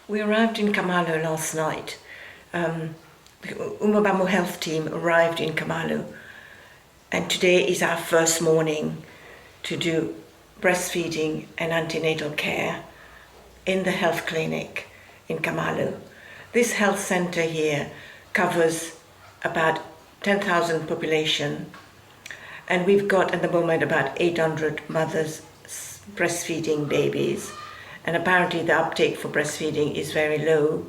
We arrived in Kamalu last night. The Umubano health team arrived in Kamalu, and today is our first morning to do breastfeeding and antenatal care in the health clinic in Kamalu. This health center here covers about 10,000 population, and we've got at the moment about 800 mothers breastfeeding babies, and apparently the uptake for breastfeeding is very low,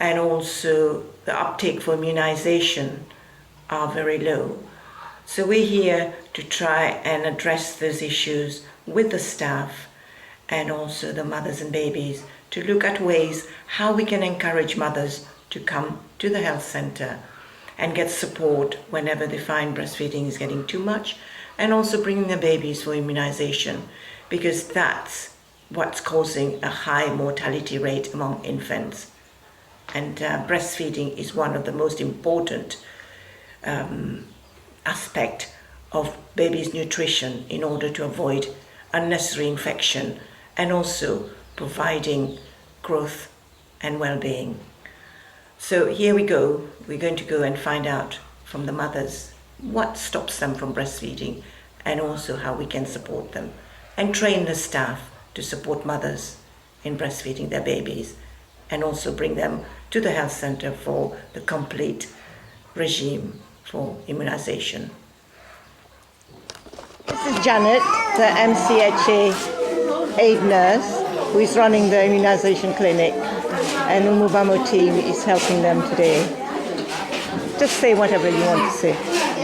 and also the uptake for immunization are very low. So we're here to try and address those issues with the staff and also the mothers and babies, to look at ways how we can encourage mothers to come to the health center and get support whenever they find breastfeeding is getting too much, and also bringing their babies for immunization, because that's what's causing a high mortality rate among infants. And breastfeeding is one of the most important aspect of baby's nutrition in order to avoid unnecessary infection and also providing growth and well-being. So here we go. We're going to go and find out from the mothers what stops them from breastfeeding, and also how we can support them, and train the staff to support mothers in breastfeeding their babies, and also bring them to the health center for the complete regime for immunization. This is Janet, the MCHA aid nurse, who is running the immunization clinic, and the Umubano team is helping them today. Just say whatever you want to say.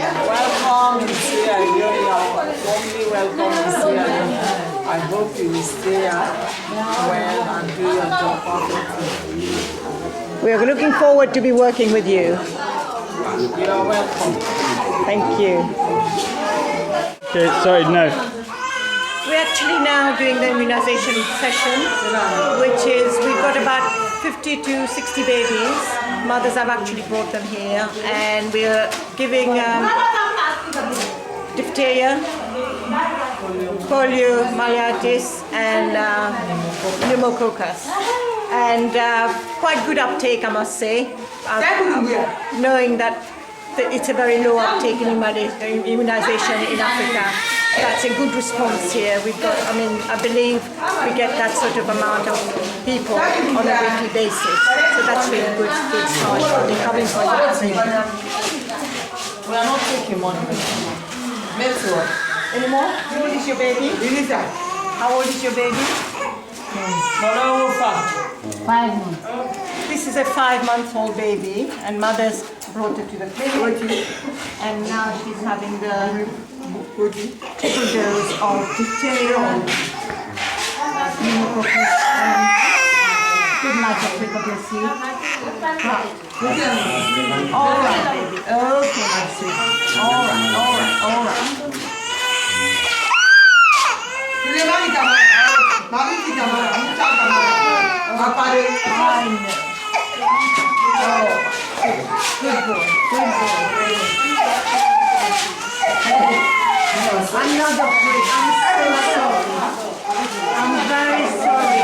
Welcome in Sierra-leone. Warmly welcome in Sierra-leone. I hope you will stay well and do your job perfectly. We are looking forward to be working with you. You are welcome. Thank you. Okay, sorry, no. We're actually now doing the immunization session, which is, we've got about 50 to 60 babies. Mothers have actually brought them here, and we're giving diphtheria, polio, myelitis, and pneumococcus. And quite good uptake, I must say, knowing that it's a very low uptake in immunization in Africa. That's a good response here. We've got, I believe we get that sort of amount of people on a weekly basis. So that's really good start. They're coming for you. We are not taking money. Anymore? How old is your baby? How old is your baby? 5 months. This is a 5-month-old baby, and mother's brought her to the clinic, and now she's having the triple dose of diphtheria, pneumococcus, and good night of pregnancy. All right, baby. Okay, my sweet. All right. Good boy. Another break. I'm so sorry. I'm very sorry.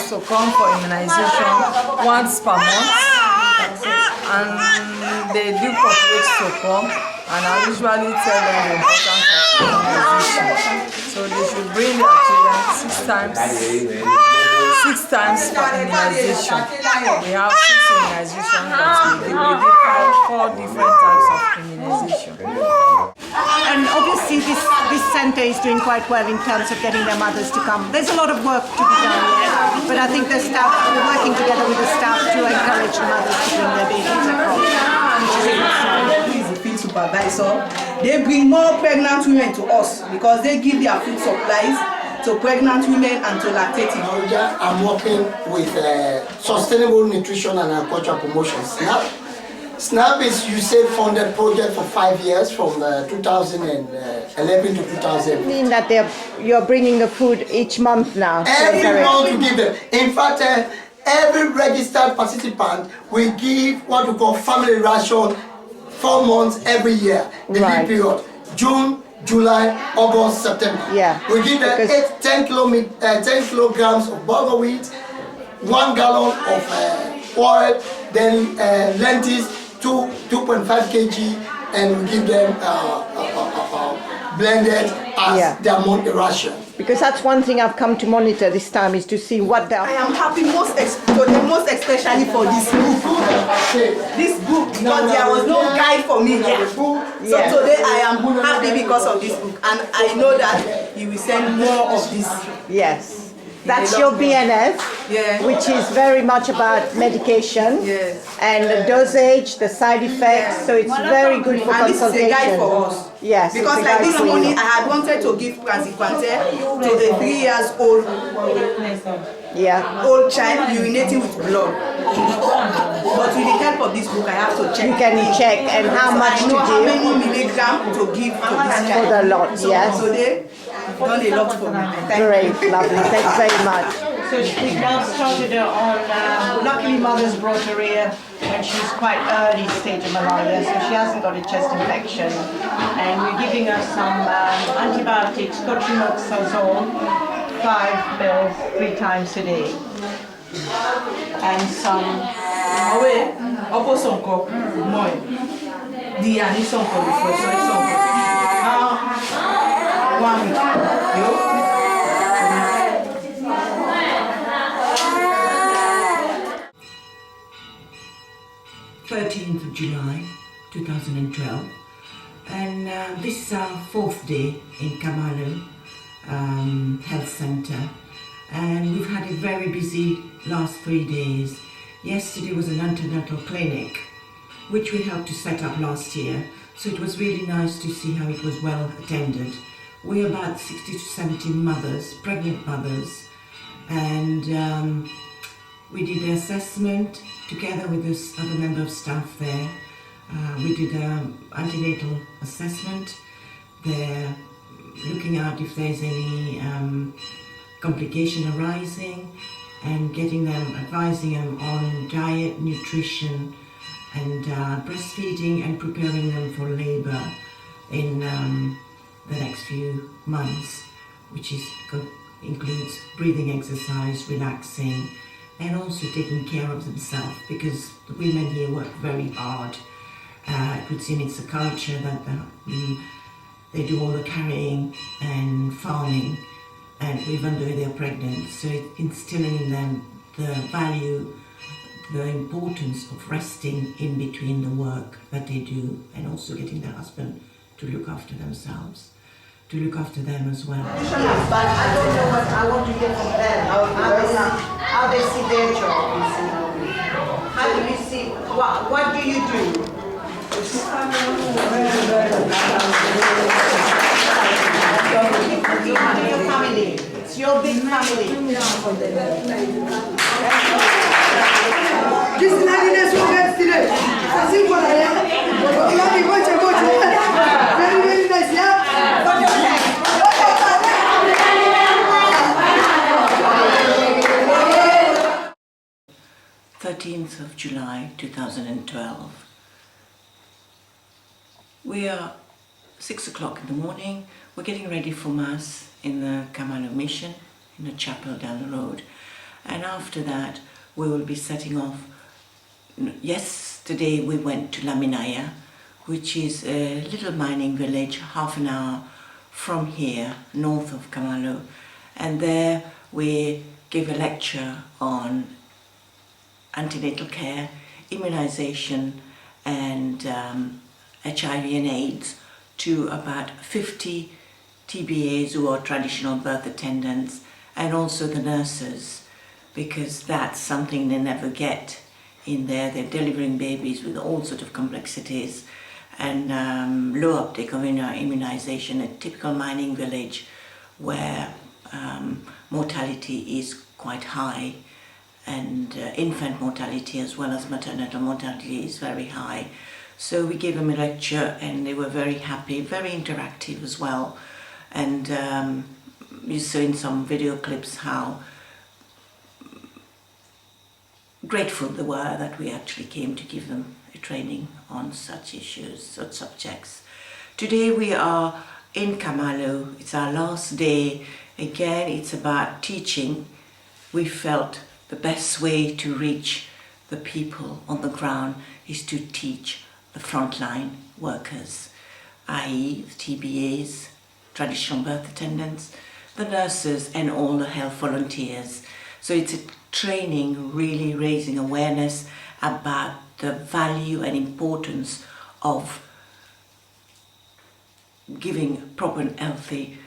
To come for immunization once per month, and they do cooperate to come, and I usually tell them the importance of immunization. So they should bring their children 6 times for immunization. We have 6 immunizations that we give 4 different types of immunization. And obviously this center is doing quite well in terms of getting their mothers to come. There's a lot of work to be done here, but I think the staff, we're working together with the staff to encourage the mothers to bring their babies across. Who is the field supervisor? They bring more pregnant women to us because they give their food supplies to pregnant women and to lactating. I'm working with Sustainable Nutrition and Agriculture Promotion, SNAP. SNAP is USAID-funded project for 5 years, from 2011 to 2000. Mean that you're bringing the food each month now? Every month we give them. In fact, every registered participant will give what we call family ration 4 months every year. The lead period, June, July, August, September. Yeah. We give them 10 kilograms of bulgur wheat, 1 gallon of oil, then lentils, 2.5 kg, and we give them blended as their monthly ration. Because that's one thing I've come to monitor this time, is to see what they are. I am happy most especially for this book. This book, because there was no guide for me here. So today I am happy because of this book, and I know that you will send more of this. Yes. That's your BNF, which is very much about medication and the dosage, the side effects, so it's very good for consultation. This is a guide for us. Yes. Because like this morning, I had wanted to give praziquantel to a 3 years old old child urinating with blood. But with the help of this book, I have to check. You can check and how much to give. How many milligrams to give to this child. For the lot, yes. So they done a lot for me. Great, lovely. Thanks very much. So the girl started her on, luckily mother's brought her here when she was quite early stage of malaria, so she hasn't got a chest infection. And we're giving her some antibiotics, cotrimoxazole, 5 ml 3 times a day. And some... of July 2012, and this is our 4th day in Kamalu Health Centre, and we've had a very busy last 3 days. Yesterday was an antenatal clinic which we helped to set up last year, so it was really nice to see how it was well attended. We're about 60 to 70 mothers, pregnant mothers, and we did the assessment together with this other member of staff there. We did an antenatal assessment. They're looking out if there's any complication arising, and advising them on diet, nutrition, and breastfeeding, and preparing them for labour in the next few months, which includes breathing exercise, relaxing, and also taking care of themselves, because the women here work very hard. It would seem it's a culture that they do all the carrying and farming, and even though they're pregnant, so instilling in them the value, the importance of resting in between the work that they do, and also getting their husband to look after themselves, to look after them as well. But I don't know what I want to hear from them, how they see their job, you see. How do you see, what do you do? It's your family. It's your big family. Very nice, yeah? 13th of July 2012. We are 6 o'clock in the morning. We're getting ready for Mass in the Kamalu Mission, in the chapel down the road. And after that, we will be setting off. Yesterday we went to Laminaya, which is a little mining village, half an hour from here, north of Kamalu. And there we gave a lecture on antenatal care, immunization, and HIV and AIDS to about 50 TBAs who are traditional birth attendants, and also the nurses, because that's something they never get in there. They're delivering babies with all sorts of complexities, and low uptake of immunization, a typical mining village where mortality is quite high, and infant mortality as well as maternal mortality is very high. So we gave them a lecture and they were very happy, very interactive as well. And you saw in some video clips how grateful they were that we actually came to give them a training on such issues, such subjects. Today we are in Kamalu. It's our last day. Again, it's about teaching. We felt the best way to reach the people on the ground is to teach the frontline workers, i.e. the TBAs, traditional birth attendants, the nurses and all the health volunteers. So it's a training really raising awareness about the value and importance of giving proper and healthy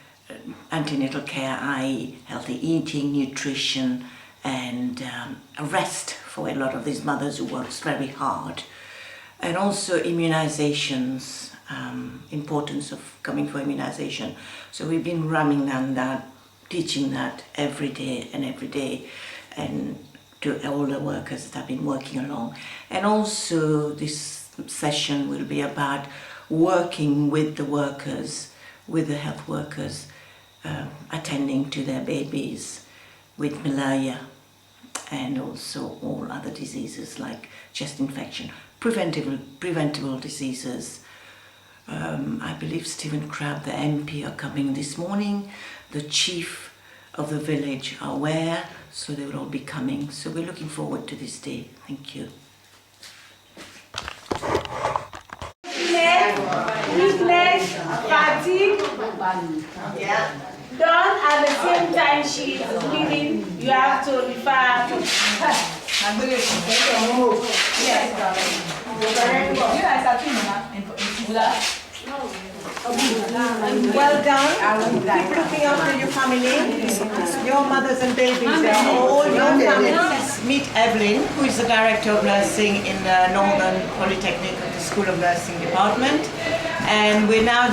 antenatal care, i.e. healthy eating, nutrition and a rest for a lot of these mothers who works very hard. And also immunizations, importance of coming for immunization. So we've been running on that, teaching that every day, and to all the workers that have been working along. And also this session will be about working with the workers, with the health workers, attending to their babies with malaria and also all other diseases like chest infection, preventable diseases. I believe Stephen Crabb, the MP, are coming this morning. The chief of the village are aware, so they will all be coming. So we're looking forward to this day. Thank you. Weakness, fatigue, done at the same time she is bleeding, you have to refer to Well done. Keep looking after your family, your mothers and babies. They're all your families. Meet Evelyn, who is the Director of Nursing in the Northern Polytechnic of the School of Nursing Department. And we are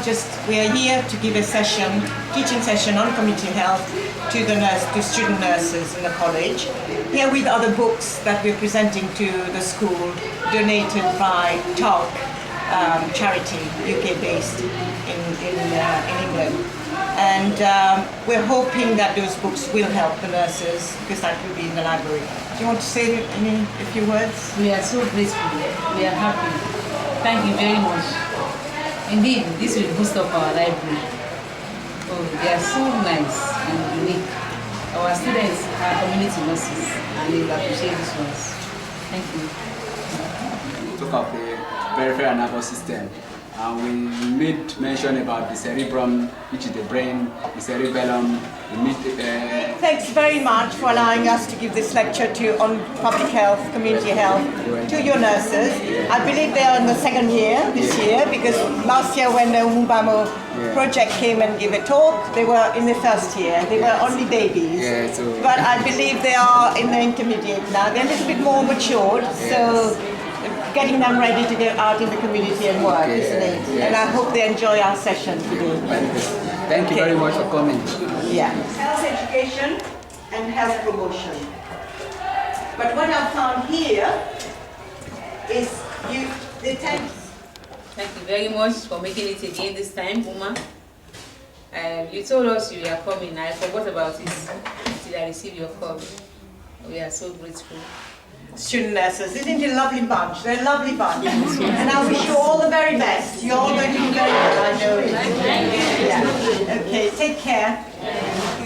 here to give a session, teaching session on community health to student nurses in the college. Here with other books that we're presenting to the school, donated by TALK, charity, UK-based in England. And we're hoping that those books will help the nurses because that will be in the library. Do you want to say a few words? We are so grateful. We are happy. Thank you very much. Indeed, this will boost up our library. Oh, they are so nice and unique. Our students are community nurses and they will appreciate this ones. Thank you. We took up the peripheral nervous system. We made mention about the cerebrum, which is the brain, the cerebellum. Thanks very much for allowing us to give this lecture on public health, community health, to your nurses. I believe they are in the second year this year, because last year when the Umubano project came and gave a talk, they were in the first year. They were only babies. But I believe they are in the intermediate now. They're a little bit more matured, so getting them ready to go out in the community and work, isn't it? And I hope they enjoy our session today. Thank you very much for coming. Yeah. Health education and health promotion. But what I've found here is Thank you very much for making it again this time, Uma. You told us you were coming. I forgot about it until I received your call. We are so grateful. Student nurses, isn't it a lovely bunch? They're a lovely bunch. And I wish you all the very best. You're all going to do very well, I know it. Yeah. Okay, take care.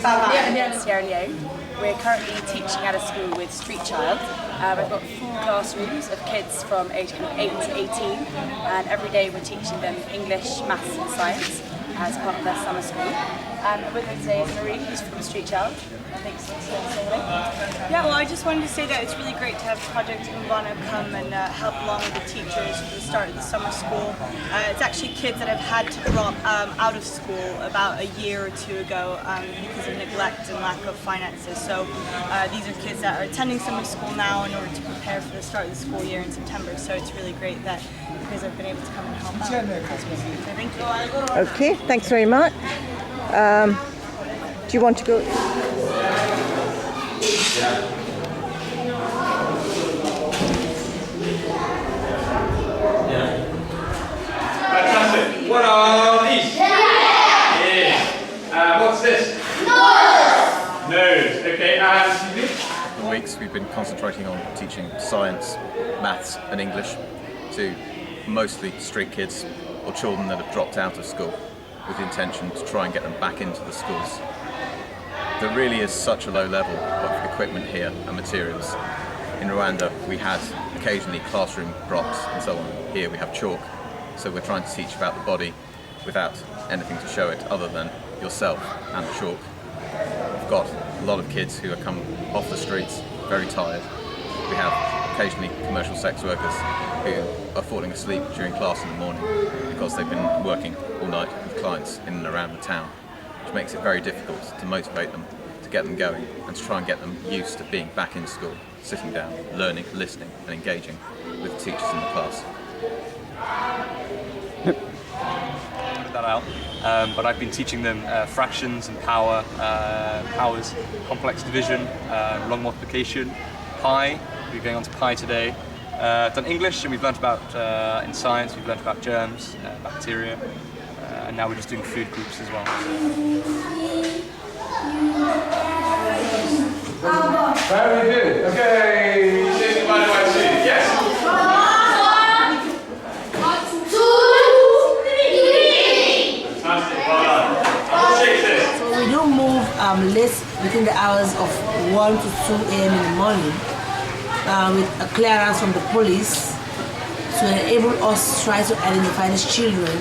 Bye-bye. Sierra-leone. We're currently teaching at a school with Street Child. I've got 4 classrooms of kids from age 8 to 18, and every day we're teaching them English, maths and science as part of their summer school. And with me today is Marie, who's from Street Child. Thanks for saying Yeah, well, I just wanted to say that it's really great to have Project Umubano come and help along with the teachers for the start of the summer school. It's actually kids that have had to drop out of school about a year or 2 ago because of neglect and lack of finances. So these are kids that are attending summer school now in order to prepare for the start of the school year in September. So it's really great that you guys have been able to come and help out. So thank you. Okay, thanks very much. Do you want to go? Fantastic. What are these? Yeah. What's this? Nose. Okay, and For weeks we've been concentrating on teaching science, maths and English to mostly street kids or children that have dropped out of school, with the intention to try and get them back into the schools. There really is such a low level of equipment here and materials. In Rwanda we had occasionally classroom props and so on. Here we have chalk, so we're trying to teach about the body without anything to show it other than yourself and the chalk. We've got a lot of kids who are come off the streets very tired. We have occasionally commercial sex workers who are falling asleep during class in the morning because they've been working all night with clients in and around the town, which makes it very difficult to motivate them, to get them going and to try and get them used to being back in school, sitting down, learning, listening and engaging with the teachers in the class. That out, but I've been teaching them fractions and powers, complex division, long multiplication, pi. We're going on to pi today. Done English, and we've learnt about in science. We've learnt about germs, bacteria, and now we're just doing food groups as well. very good. Okay. Yes. So we do move less between the hours of 1 to 2 a.m. in the morning with a clearance from the police to enable us to try to identify these children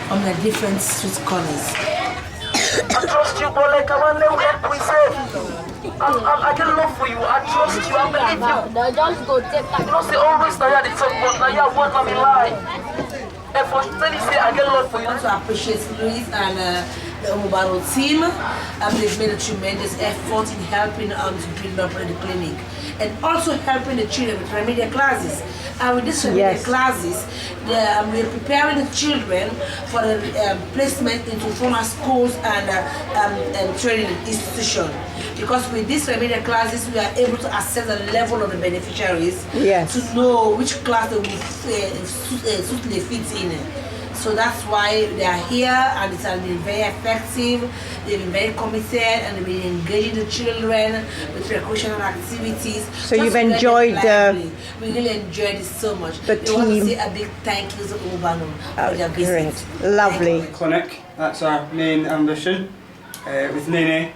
from the different street corners. I trust you, but like I'm never help we say. I get love for you. I trust you. I believe you. No, just go take that. You know, say always now the talk, but now you want me lie. If I tell you, say I get love for you. I want to appreciate Louise and the Umubano team. They've made a tremendous effort in helping to build up the clinic and also helping the children with remedial classes. And with these remedial classes, we're preparing the children for the placement into formal schools and training institutions. Because with these remedial classes, we are able to assess the level of the beneficiaries to know which class they will suitably fit in. So that's why they are here, and it has been very effective. They've been very committed, and they've been engaging the children with recreational activities. So you've enjoyed we really enjoyed it so much. The We want to team. say a big thank you to Umubano for their visit. Lovely. Clinic, that's our main ambition with Nene.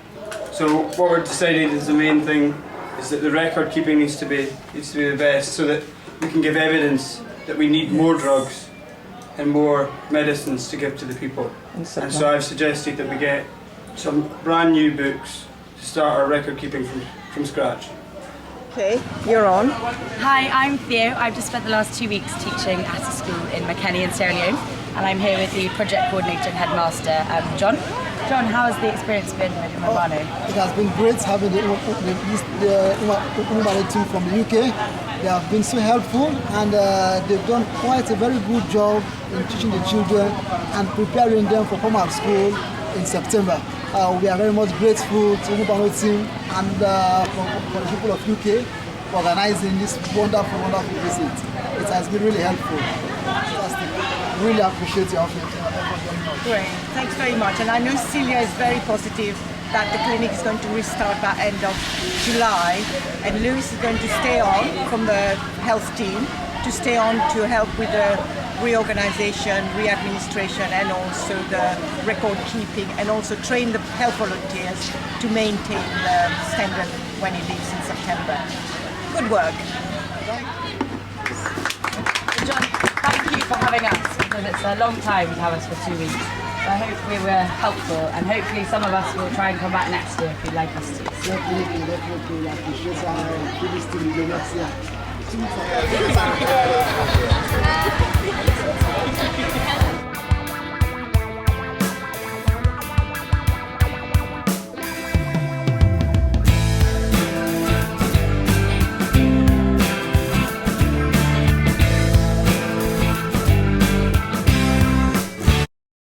So what we're deciding is the main thing is that the record keeping needs to be the best, so that we can give evidence that we need more drugs and more medicines to give to the people. And so I've suggested that we get some brand new books to start our record keeping from scratch. Okay, you're on. Hi, I'm Theo. I've just spent the last 2 weeks teaching at a school in Makeni in Sierra-leone, and I'm here with the project coordinator and headmaster, John. John, how has the experience been with Umubano? It has been great having the Umubano team from the UK. They have been so helpful, and they've done quite a very good job in teaching the children and preparing them for formal school in September. We are very much grateful to the Umubano team and for the people of UK for organizing this wonderful visit. It has been really helpful. Fantastic. Really appreciate your effort. Great, thanks very much. And I know Celia is very positive that the clinic is going to restart by end of July, and Louis is going to stay on from the health team to stay on to help with the reorganization, re-administration, and also the record keeping, and also train the health volunteers to maintain the standard when he leaves in September. Good work. John, thank you for having us, because it's a long time to have us for 2 weeks. So I hope we were helpful, and hopefully some of us will try and come back next year if you'd like us to. Definitely appreciate our